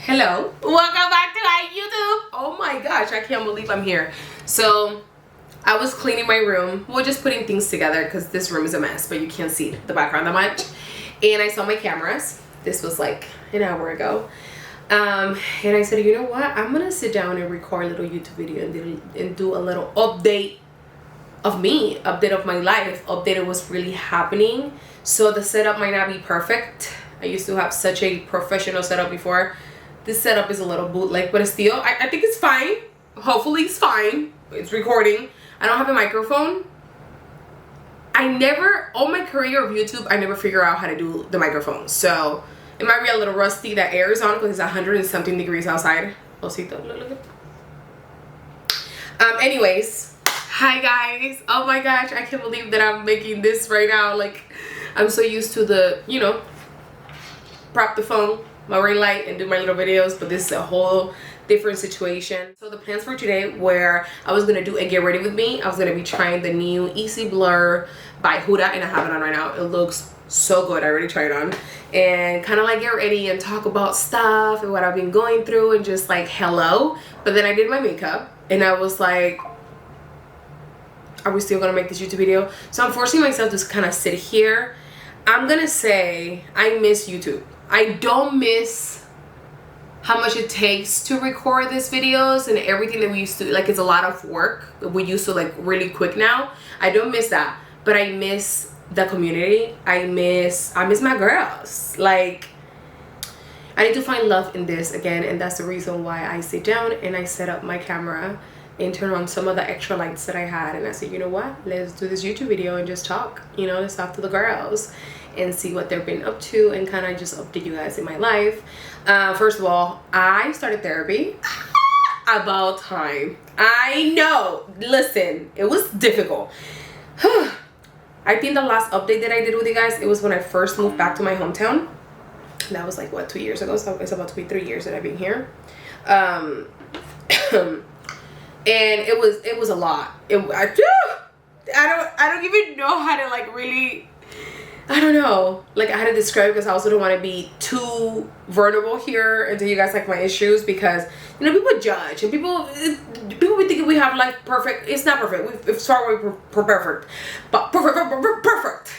Hello, welcome back to my YouTube. Oh my gosh, I can't believe I'm here. So I was cleaning my room, well, just putting things together because this room is a mess, but you can't see the background that much. And I saw my cameras. This was like an hour ago. And I said, you know what, I'm gonna sit down and record a little YouTube video and do a little update of me, update of my life, update of what's really happening. So the setup might not be perfect. I used to have such a professional setup before. This setup is a little bootleg, but it's still, I think it's fine. Hopefully it's fine. It's recording. I don't have a microphone. All my career of YouTube, I never figure out how to do the microphone. So it might be a little rusty. That air is on because it's 100 and something degrees outside. Osito, look. Anyways, hi guys. Oh my gosh, I can't believe that I'm making this right now. Like, I'm so used to the, you know, prop the phone, my ring light, and do my little videos, but this is a whole different situation. So the plans for today were I was gonna do a get ready with me. I was gonna be trying the new Easy Blur by Huda, and I have it on right now. It looks so good. I already tried it on, and kind of like get ready and talk about stuff and what I've been going through and just like hello. But then I did my makeup and I was like, are we still gonna make this YouTube video? So I'm forcing myself to kind of sit here. I'm gonna say I miss YouTube. I don't miss how much it takes to record these videos and everything that we used to, like, it's a lot of work. We used to like really quick now. I don't miss that, but I miss the community. I miss my girls. Like, I need to find love in this again, and that's the reason why I sit down and I set up my camera and turn on some of the extra lights that I had, and I said, you know what, let's do this YouTube video and just talk, you know, let's talk to the girls and see what they've been up to and kind of just update you guys in my life. First of all, I started therapy. About time. I know, listen, it was difficult. I think the last update that I did with you guys, it was when I first moved back to my hometown. That was like, what, 2 years ago? So it's about to be 3 years that I've been here. And it was a lot. I don't even know how to like really, I don't know, like how to describe it, because I also don't want to be too vulnerable here and tell you guys like my issues, because you know people judge and people be thinking we have like perfect. It's not perfect. It's far away from perfect, but perfect.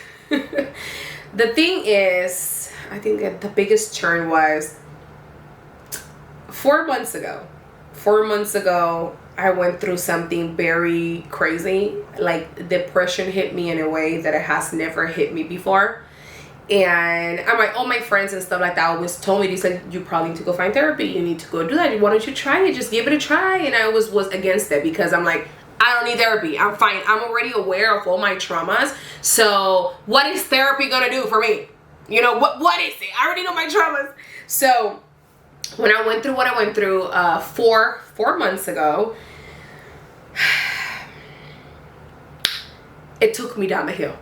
The thing is, I think that the biggest turn was 4 months ago. 4 months ago, I went through something very crazy. Like, depression hit me in a way that it has never hit me before. And all my friends and stuff like that always told me, they said, you probably need to go find therapy. You need to go do that. Why don't you try it? Just give it a try. And I was against it, because I'm like, I don't need therapy. I'm fine. I'm already aware of all my traumas. So what is therapy gonna do for me? You know, what is it? I already know my traumas. So when I went through what I went through 4 months ago, it took me down the hill.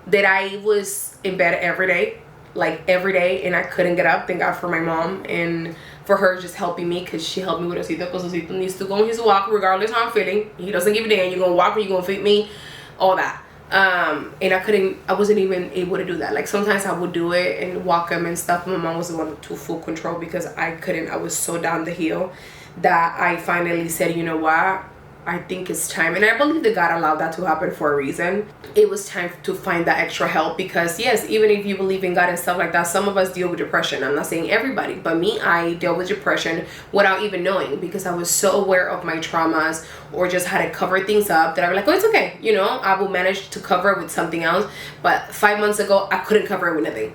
That I was in bed every day, and I couldn't get up. Thank God for my mom and for her just helping me, because she helped me with Osito, because Osito needs to go on his walk regardless how I'm feeling. He doesn't give a damn. You're gonna walk me, you're gonna feed me, all that. And I wasn't even able to do that. Like, sometimes I would do it and walk him and stuff. My mom was the one to full control, because I couldn't. I was so down the hill that I finally said, you know what, I think it's time. And I believe that God allowed that to happen for a reason. It was time to find that extra help, because yes, even if you believe in God and stuff like that, some of us deal with depression. I'm not saying everybody, but me, I dealt with depression without even knowing, because I was so aware of my traumas, or just had to cover things up, that I was like, oh, it's okay, you know, I will manage to cover it with something else. But 5 months ago, I couldn't cover it with nothing.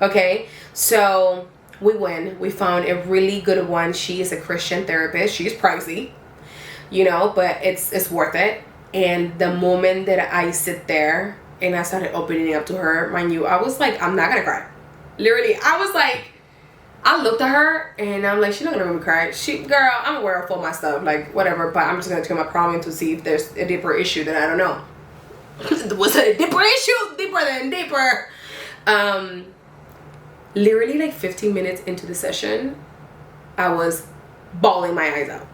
Okay, so we found a really good one. She is a Christian therapist. She's pricey, you know, but it's worth it. And the moment that I sit there and I started opening up to her, mind you, I was like, I'm not gonna cry. Literally, I was like, I looked at her and I'm like, she's not gonna make me cry. Girl, I'm aware of all my stuff, like whatever, but I'm just gonna turn my problem to see if there's a deeper issue that I don't know. Was it a deeper issue? Deeper than deeper. Literally like 15 minutes into the session, I was bawling my eyes out.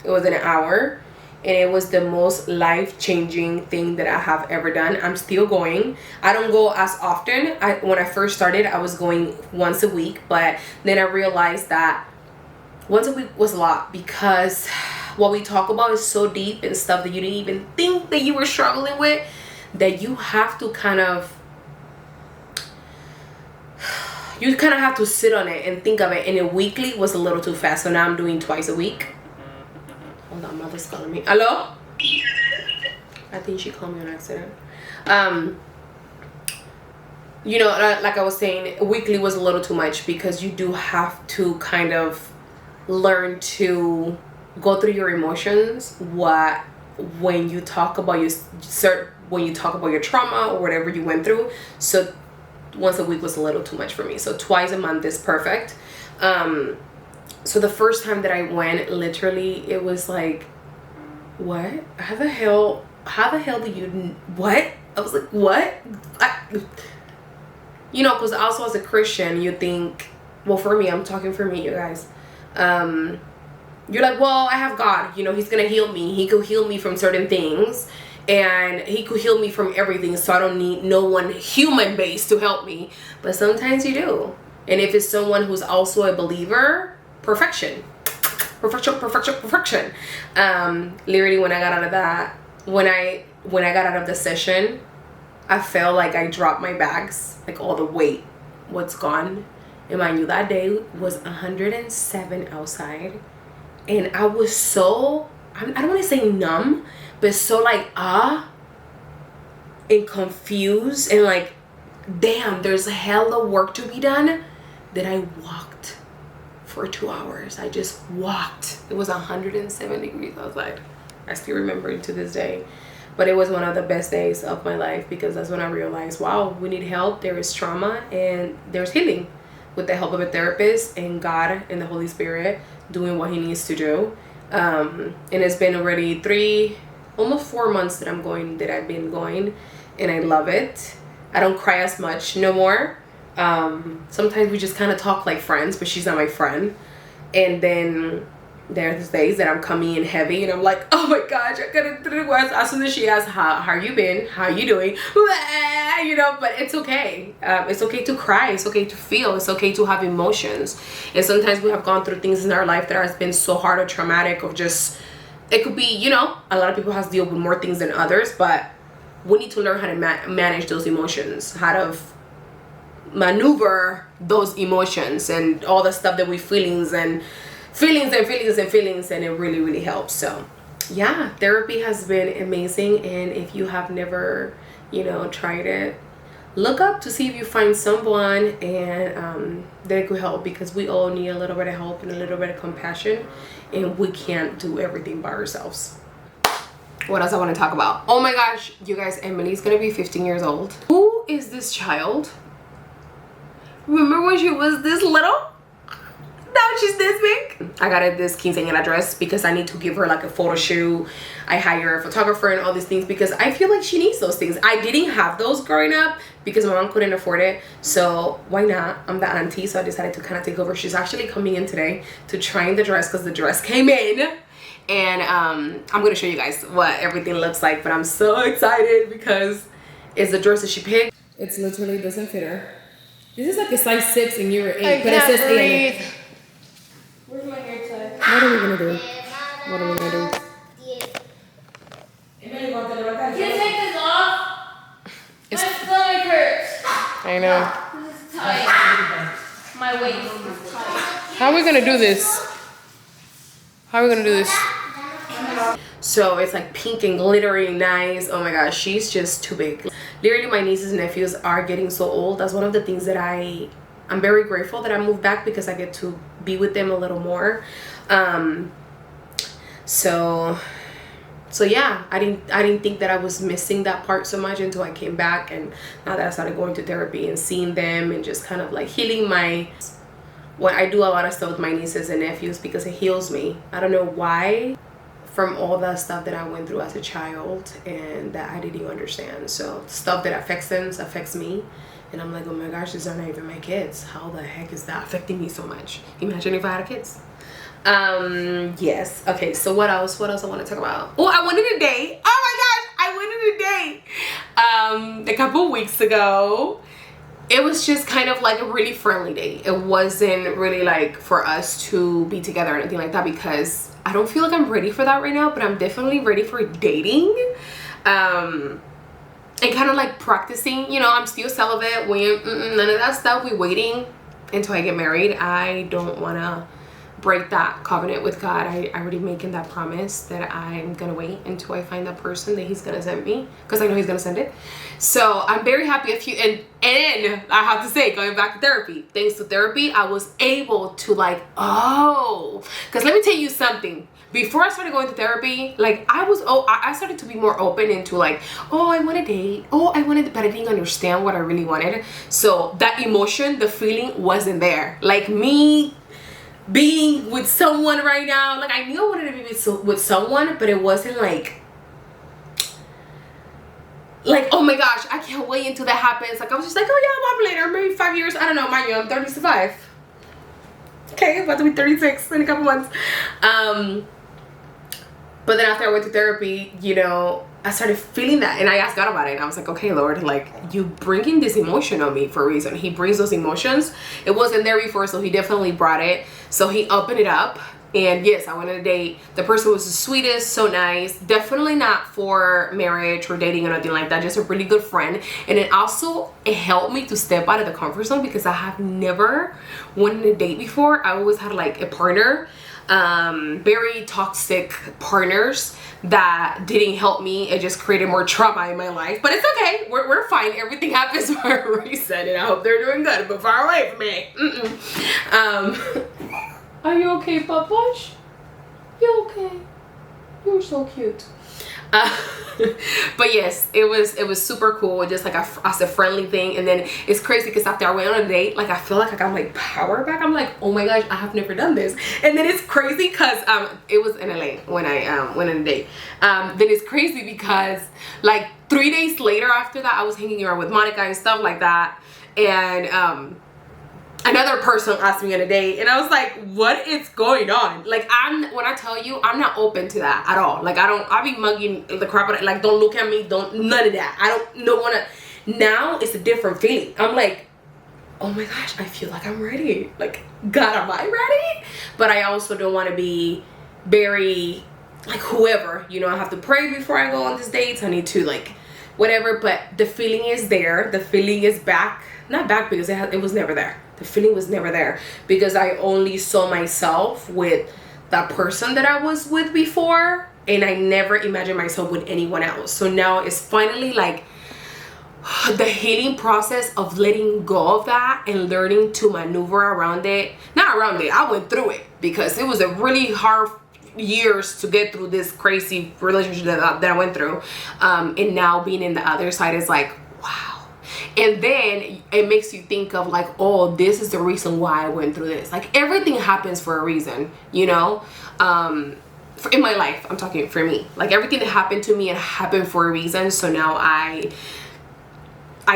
It was an hour, and it was the most life-changing thing that I have ever done. I'm still going. I don't go as often. When I first started, I was going once a week, but then I realized that once a week was a lot, because what we talk about is so deep and stuff that you didn't even think that you were struggling with, that you have to kind of have to sit on it and think of it. And a weekly was a little too fast, so now I'm doing twice a week. Hold on, mother's calling me. Hello? I think she called me on accident. You know, like I was saying, weekly was a little too much, because you do have to kind of learn to go through your emotions. When you talk about your trauma or whatever you went through. So once a week was a little too much for me. So twice a month is perfect. So the first time that I went, literally, it was like, what? How the hell do you, what? I was like, what? You know, because also as a Christian, you think, well, for me, I'm talking for me, you guys. You're like, well, I have God, you know, he's gonna heal me. He could heal me from certain things, and he could heal me from everything, so I don't need no one human based to help me. But sometimes you do. And if it's someone who's also a believer, perfection. Literally, when I got out of that, when I got out of the session, I felt like I dropped my bags, like all the weight was gone. And mind you, that day was 107 outside, and I was so, I don't want to say numb, but so like and confused, and like, damn, there's hella work to be done, that I walked for 2 hours. I just walked. It was 107 degrees outside. I still remember it to this day. But it was one of the best days of my life, because that's when I realized, wow, we need help. There is trauma and there's healing, with the help of a therapist and God and the Holy Spirit doing what he needs to do. And it's been already almost 4 months that I've been going, and I love it. I don't cry as much no more. Sometimes we just kind of talk like friends, but she's not my friend. And then there's days that I'm coming in heavy, and I'm like, oh my gosh, I couldn't do it. As soon as she asks, how you been? How you doing? You know, but it's okay. It's okay to cry. It's okay to feel. It's okay to have emotions. And sometimes we have gone through things in our life that has been so hard or traumatic, or just, it could be, you know, a lot of people have to deal with more things than others, but we need to learn how to manage those emotions, how to maneuver those emotions and all the stuff that we feelings, and it really, really helps. So yeah, therapy has been amazing. And if you have never, you know, tried it, look up to see if you find someone and that it could help, because we all need a little bit of help and a little bit of compassion, and we can't do everything by ourselves. What else I want to talk about? Oh my gosh, you guys, Emily's gonna be 15 years old. Who is this child? Remember when she was this little? Now she's this big. I got her this quinceañera dress because I need to give her like a photo shoot. I hire a photographer and all these things because I feel like she needs those things. I didn't have those growing up because my mom couldn't afford it. So why not? I'm the auntie, so I decided to kind of take over. She's actually coming in today to try on the dress because the dress came in. And I'm going to show you guys what everything looks like. But I'm so excited because it's the dress that she picked. It literally doesn't fit her. This is like a size 6 and you're 8. But it says 8. Where's my hair tie? What are we gonna do? What are we gonna do? Can you take this off? My stomach hurts. I know. This is tight. My waist is tight. How are we gonna do this? How are we gonna do this? So it's like pink and glittery, nice. Oh my gosh, she's just too big. Literally, my nieces and nephews are getting so old. That's one of the things that I'm very grateful that I moved back because I get to be with them a little more. So yeah, I didn't think that I was missing that part so much until I came back, and now that I started going to therapy and seeing them and just kind of like healing I do a lot of stuff with my nieces and nephews because it heals me. I don't know why, from all the stuff that I went through as a child and that I didn't even understand. So stuff that affects them affects me. And I'm like, oh my gosh, these are not even my kids. How the heck is that affecting me so much? Imagine if I had kids. Yes. Okay, so what else I want to talk about? Oh, I went on a date. Oh my gosh, I went on a date a couple weeks ago. It was just kind of like a really friendly date. It wasn't really like for us to be together or anything like that, because I don't feel like I'm ready for that right now, but I'm definitely ready for dating. And kind of like practicing, you know, I'm still celibate. None of that stuff. We're waiting until I get married. I don't want to break that covenant with God. I already making that promise that I'm gonna wait until I find that person that he's gonna send me, because I know he's gonna send it. So I'm very happy. And I have to say, going back to therapy, thanks to therapy, I was able to like, because let me tell you something. Before I started going to therapy, like I started to be more open into like, I want a date, I wanted, but I didn't understand what I really wanted. So that emotion, the feeling wasn't there. Like me being with someone right now, like I knew I wanted to be with someone, but it wasn't like, oh my gosh, I can't wait until that happens. Like I was just like, oh yeah, I'm later, maybe 5 years, I don't know, mind you, I'm 35. Okay, I'm about to be 36 in a couple months. But then after I went to therapy, you know, I started feeling that, and I asked God about it, and I was like, okay, Lord, like, you bringing this emotion on me for a reason. He brings those emotions. It wasn't there before, so he definitely brought it. So he opened it up, and yes, I went on a date. The person was the sweetest, so nice. Definitely not for marriage or dating or nothing like that, just a really good friend. And it helped me to step out of the comfort zone, because I have never went on a date before. I always had like a partner, very toxic partners that didn't help me. It just created more trauma in my life, but it's okay. We're fine. Everything happens for a reason, and I hope they're doing good, but far away from me. Are you okay, Papash? You okay? You're so cute. But yes, it was super cool, just like as a friendly thing. And then it's crazy because after I went on a date, like I feel like I got my power back. I'm like, oh my gosh, I have never done this. And then it's crazy because it was in LA when I went on a date. Then it's crazy because like 3 days later after that, I was hanging around with Monica and stuff like that, and another person asked me on a date, and I was like, what is going on? Like, when I tell you, I'm not open to that at all. Like, I be mugging the crap out of, like, don't look at me, none of that. I don't want to. Now it's a different feeling. I'm like, oh my gosh, I feel like I'm ready. Like, God, am I ready? But I also don't want to be very, like, whoever, you know, I have to pray before I go on these dates. I need to, like, whatever, but the feeling is there. The feeling is back. Not back because it was never there. The feeling was never there because I only saw myself with that person that I was with before, and I never imagined myself with anyone else. So now it's finally like the healing process of letting go of that and learning to maneuver around it. Not around it, I went through it because it was a really hard years to get through this crazy relationship that I went through. And now being in the other side is like, wow. And then it makes you think of like, oh, this is the reason why I went through this. Like everything happens for a reason, you know. In my life, I'm talking for me. Like everything that happened to me, it happened for a reason. So now I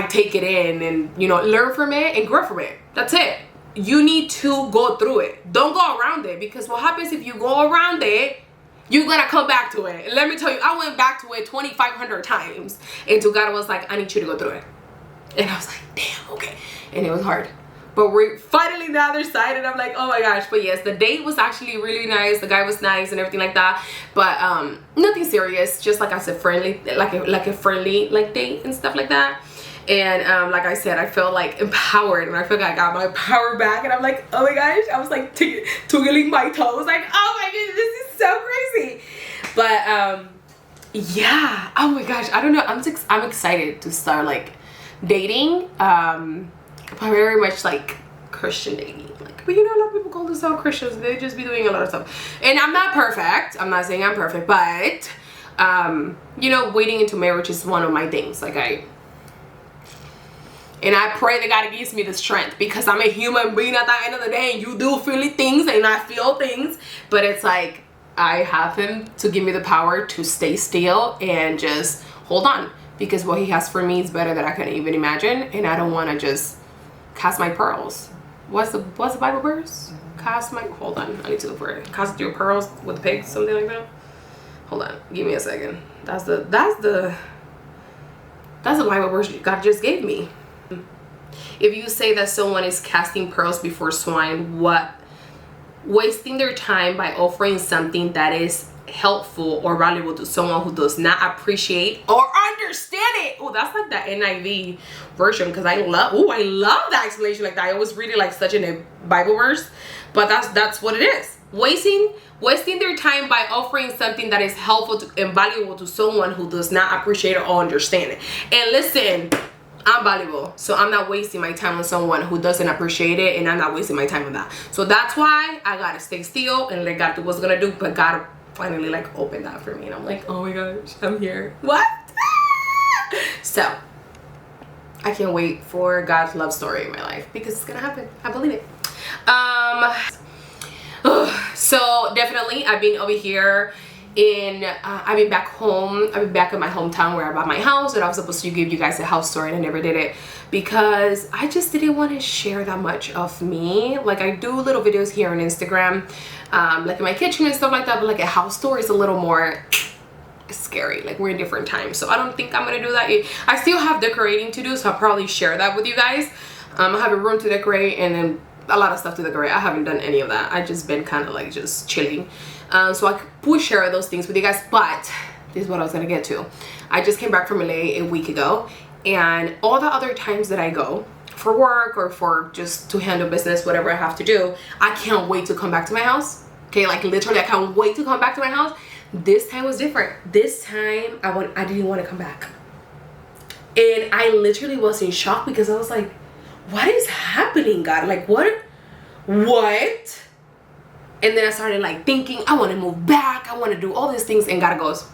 take it in and, you know, learn from it and grow from it. That's it. You need to go through it. Don't go around it, because what happens if you go around it, you're gonna come back to it. And let me tell you, I went back to it 2,500 times until God was like, I need you to go through it. And I was like, damn, okay. And it was hard. But we're finally on the other side, and I'm like, oh my gosh. But yes, the date was actually really nice. The guy was nice and everything like that. But nothing serious. Just like I said, friendly, like a friendly like date and stuff like that. And like I said, I felt like empowered, and I feel like I got my power back, and I'm like, oh my gosh, I was like twiggling my toes, like, oh my goodness, this is so crazy. But yeah, oh my gosh, I don't know, I'm excited to start like dating, very much like Christian dating. Like, but you know, a lot of people call themselves Christians, they just be doing a lot of stuff. And I'm not perfect, I'm not saying I'm perfect, but you know, waiting into marriage is one of my things. Like and I pray that God gives me the strength, because I'm a human being at the end of the day, and you do feel things and I feel things, but it's like I have him to give me the power to stay still and just hold on, because what he has for me is better than I can even imagine, and I don't want to just cast my pearls. What's the Bible verse? Cast my, hold on, I need to look for it. Cast your pearls with pigs, something like that. Hold on, give me a second. That's the Bible verse God just gave me. If you say that someone is casting pearls before swine, what? Wasting their time by offering something that is helpful or valuable to someone who does not appreciate or understand it. Oh, that's like the NIV version, because I love that explanation like that. I always read it like such in a Bible verse, but that's what it is. Wasting their time by offering something that is helpful and valuable to someone who does not appreciate it or understand it. And listen, I'm valuable, so I'm not wasting my time on someone who doesn't appreciate it, and I'm not wasting my time on that. So that's why I gotta stay still and let God do what's gonna do. But God finally like opened that for me, and I'm like, oh my gosh, I'm here. What? So I can't wait for God's love story in my life, because it's gonna happen. I believe it. So definitely I've been over here I've been back home. I've been back in my hometown where I bought my house, and I was supposed to give you guys a house tour, and I never did it because I just didn't want to share that much of me. Like, I do little videos here on Instagram, like in my kitchen and stuff like that, but like a house tour is a little more scary. Like, we're in different times, so I don't think I'm gonna do that. I still have decorating to do, so I'll probably share that with you guys. I have a room to decorate and then a lot of stuff to decorate. I haven't done any of that. I just been kind of like just chilling. So I could share those things with you guys, but this is what I was gonna get to. I just came back from LA a week ago, and all the other times that I go for work or for just to handle business, whatever I have to do, I can't wait to come back to my house. Okay, like literally I can't wait to come back to my house. This time was different. This time I didn't want to come back. And I literally was in shock, because I was like, what is happening, God? Like, what? And then I started like thinking, I want to move back, I want to do all these things, and God goes,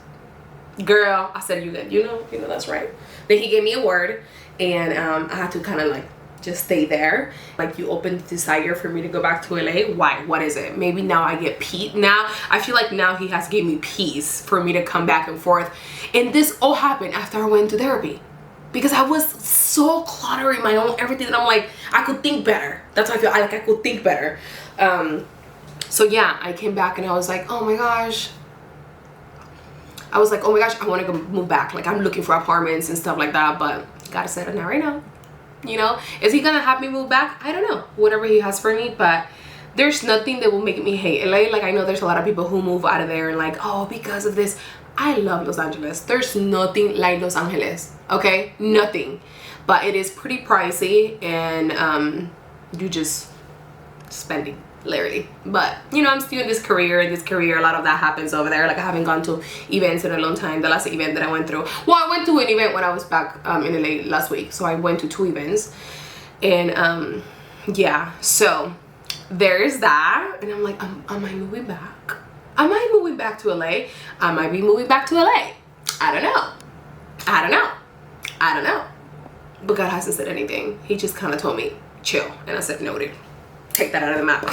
girl, I said, you know that's right. Then he gave me a word, and I had to kind of like just stay there. Like, you opened the desire for me to go back to LA. Why? What is it? Maybe now I get peace. Now I feel like now he has gave me peace for me to come back and forth. And this all happened after I went to therapy, because I was so cluttered in my own everything, and I'm like, I could think better. That's how I feel. I could think better. So yeah, I came back and I was like, oh my gosh. I was like, oh my gosh, I want to go move back. Like, I'm looking for apartments and stuff like that, but God said, not right now. You know, is he gonna have me move back? I don't know. Whatever he has for me, but there's nothing that will make me hate LA. Like, I know there's a lot of people who move out of there and like, oh, because of this. I love Los Angeles. There's nothing like Los Angeles, okay? Nothing. But it is pretty pricey, and you just spending literally. But you know, I'm still in this career. A lot of that happens over there. Like, I haven't gone to events in a long time. The last event that I went through, well, I went to an event when I was back in LA last week, so I went to 2 events, and yeah, so there is that. And I'm like, am I moving back? Am I moving back to LA? I might be moving back to LA. I don't know. But God hasn't said anything. He just kind of told me, chill. And I said, noted. Take that out of the map.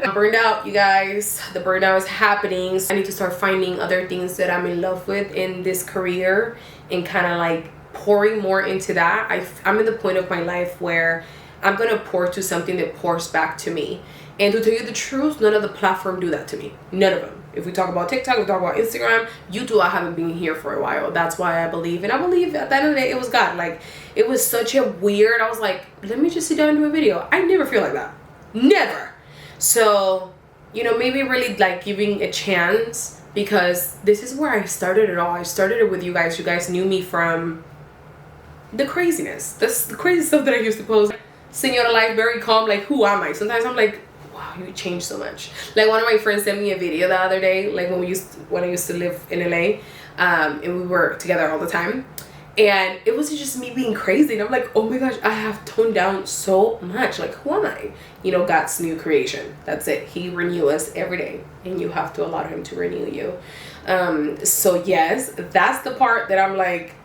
I'm burned out, you guys. The burnout is happening. So I need to start finding other things that I'm in love with in this career, and kind of like pouring more into that. I'm in the point of my life where I'm going to pour to something that pours back to me. And to tell you the truth, none of the platform do that to me. None of them. If we talk about TikTok, we talk about Instagram, YouTube, I haven't been here for a while. That's why I believe. And I believe at the end of the day, it was God. Like, it was such a weird, I was like, let me just sit down and do a video. I never feel like that. Never. So, you know, maybe really like giving a chance, because this is where I started it all. I started it with you guys. You guys knew me from the craziness. That's the crazy stuff that I used to post. Senora Life, very calm. Like, who am I? Sometimes I'm like, wow, you changed so much. Like, one of my friends sent me a video the other day, like when I used to live in LA, and we were together all the time, and it was just me being crazy, and I'm like, oh my gosh, I have toned down so much. Like, who am I? You know, God's new creation. That's it. He renews us every day, and you have to allow him to renew you. So yes, that's the part that I'm like,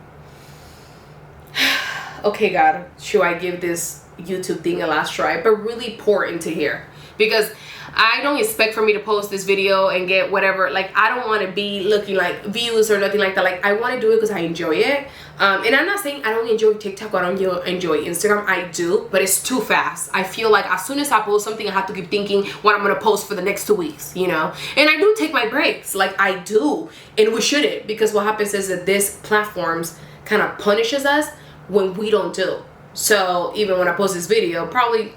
okay, God, should I give this YouTube thing a last try? But really pour into here. because I don't expect for me to post this video and get whatever. Like, I don't want to be looking like views or nothing like that. Like, I want to do it because I enjoy it. And I'm not saying I don't enjoy TikTok or I don't enjoy Instagram. I do, but it's too fast. I feel like as soon as I post something, I have to keep thinking what I'm going to post for the next 2 weeks, you know? And I do take my breaks. Like, I do. And we shouldn't, because what happens is that these platforms kind of punishes us when we don't do. So even when I post this video, probably,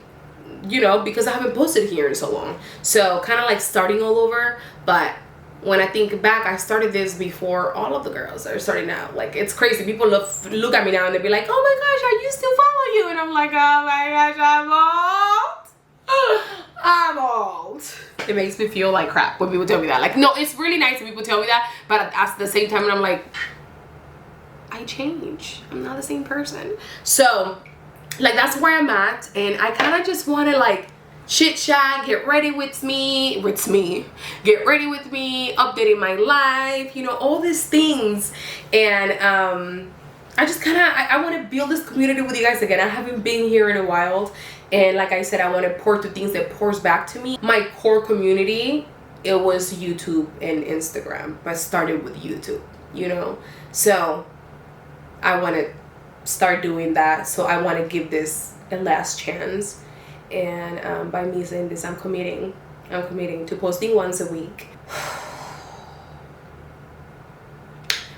you know, because I haven't posted here in so long. So kind of like starting all over. But when I think back, I started this before all of the girls are starting out. Like, it's crazy. People look at me now and they be like, oh my gosh, I used to follow you. And I'm like, oh my gosh, I'm old. I'm old. It makes me feel like crap when people tell me that. Like, no, it's really nice when people tell me that. But at the same time, I'm like, I change. I'm not the same person. So, like, that's where I'm at. And I kind of just want to, like, chit chat, get ready with me, get ready with me, updating my life, you know, all these things. And I just kind of, I want to build this community with you guys again. I haven't been here in a while. And like I said, I want to pour to things that pours back to me. My core community, it was YouTube and Instagram. But I started with YouTube, you know. So I want to start doing that. So I want to give this a last chance. And by me saying this, I'm committing to posting once a week.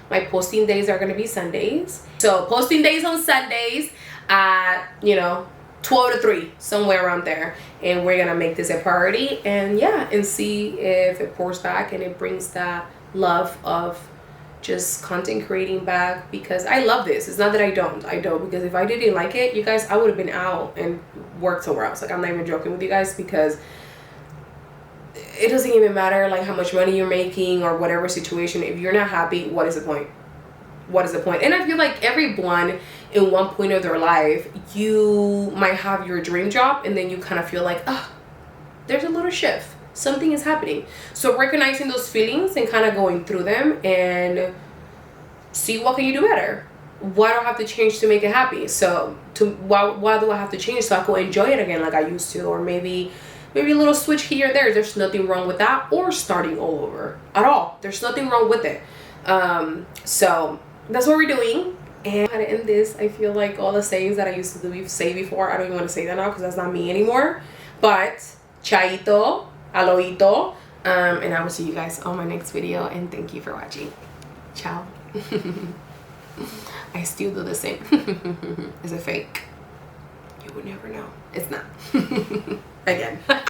My posting days are going to be Sundays. So posting days on Sundays at, you know, 12 to 3, somewhere around there. And we're going to make this a priority. And yeah, and see if it pours back and it brings that love of just content creating back, because I love this. It's not that I don't, because if I didn't like it, you guys, I would have been out and worked somewhere else. Like, I'm not even joking with you guys, because it doesn't even matter like how much money you're making or whatever situation. If you're not happy, what is the point? What is the point? And I feel like everyone in one point of their life, you might have your dream job and then you kind of feel like, oh, there's a little shift. Something is happening. So recognizing those feelings and kind of going through them and see what can you do better. What do I have to change to make it happy? So why do I have to change so I can enjoy it again like I used to? Or maybe a little switch here and there. There's nothing wrong with that, or starting all over at all. There's nothing wrong with it. So that's what we're doing. And how to end this, I feel like all the sayings that I used to say before, I don't even want to say that now because that's not me anymore. But chaito, aloito, and I will see you guys on my next video, and thank you for watching. Ciao. I still do the same. Is it fake? You would never know. It's not. Again.